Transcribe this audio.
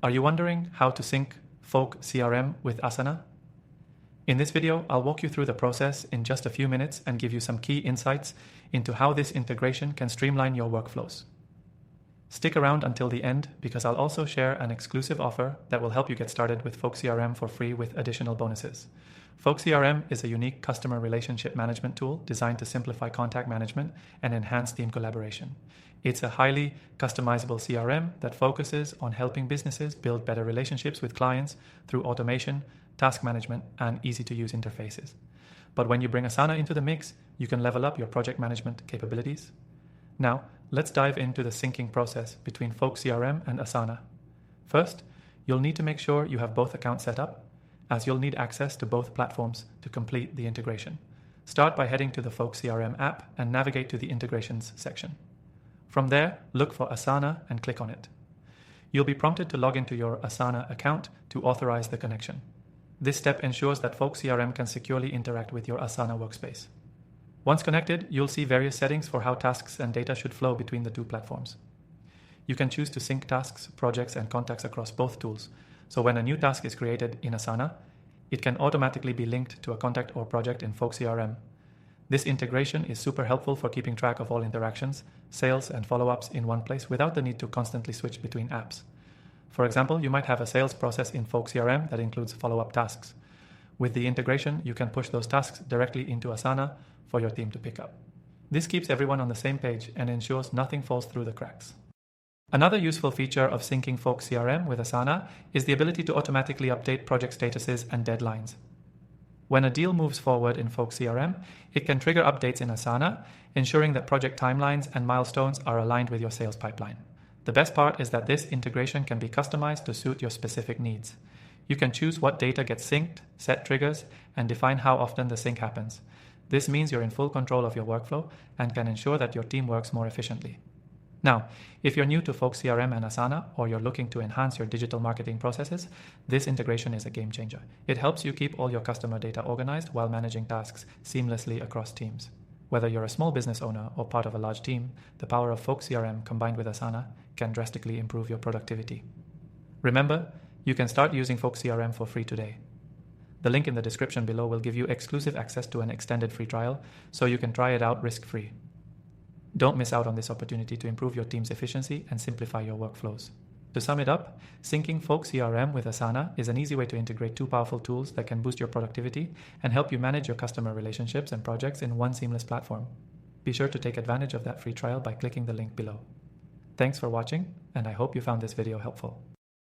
Are you wondering how to sync Folk CRM with Asana? In this video, I'll walk you through the process in just a few minutes and give you some key insights into how this integration can streamline your workflows. Stick around until the end because I'll also share an exclusive offer that will help you get started with Folk CRM for free with additional bonuses. Folk CRM is a unique customer relationship management tool designed to simplify contact management and enhance team collaboration. It's a highly customizable CRM that focuses on helping businesses build better relationships with clients through automation, task management, and easy-to-use interfaces. But when you bring Asana into the mix, you can level up your project management capabilities. Now, let's dive into the syncing process between Folk CRM and Asana. First, you'll need to make sure you have both accounts set up, as you'll need access to both platforms to complete the integration. Start by heading to the Folk CRM app and navigate to the Integrations section. From there, look for Asana and click on it. You'll be prompted to log into your Asana account to authorize the connection. This step ensures that Folk CRM can securely interact with your Asana workspace. Once connected, you'll see various settings for how tasks and data should flow between the two platforms. You can choose to sync tasks, projects, and contacts across both tools, so when a new task is created in Asana, it can automatically be linked to a contact or project in Folk CRM. This integration is super helpful for keeping track of all interactions, sales, and follow-ups in one place without the need to constantly switch between apps. For example, you might have a sales process in Folk CRM that includes follow-up tasks. With the integration, you can push those tasks directly into Asana for your team to pick up. This keeps everyone on the same page and ensures nothing falls through the cracks. Another useful feature of syncing Folk CRM with Asana is the ability to automatically update project statuses and deadlines. When a deal moves forward in Folk CRM, it can trigger updates in Asana, ensuring that project timelines and milestones are aligned with your sales pipeline. The best part is that this integration can be customized to suit your specific needs. You can choose what data gets synced, set triggers, and define how often the sync happens. This means you're in full control of your workflow and can ensure that your team works more efficiently. Now, if you're new to Folk CRM and Asana, or you're looking to enhance your digital marketing processes, this integration is a game changer. It helps you keep all your customer data organized while managing tasks seamlessly across teams. Whether you're a small business owner or part of a large team, the power of Folk CRM combined with Asana can drastically improve your productivity. Remember, you can start using Folk CRM for free today. The link in the description below will give you exclusive access to an extended free trial, so you can try it out risk-free. Don't miss out on this opportunity to improve your team's efficiency and simplify your workflows. To sum it up, syncing Folk CRM with Asana is an easy way to integrate two powerful tools that can boost your productivity and help you manage your customer relationships and projects in one seamless platform. Be sure to take advantage of that free trial by clicking the link below. Thanks for watching, and I hope you found this video helpful.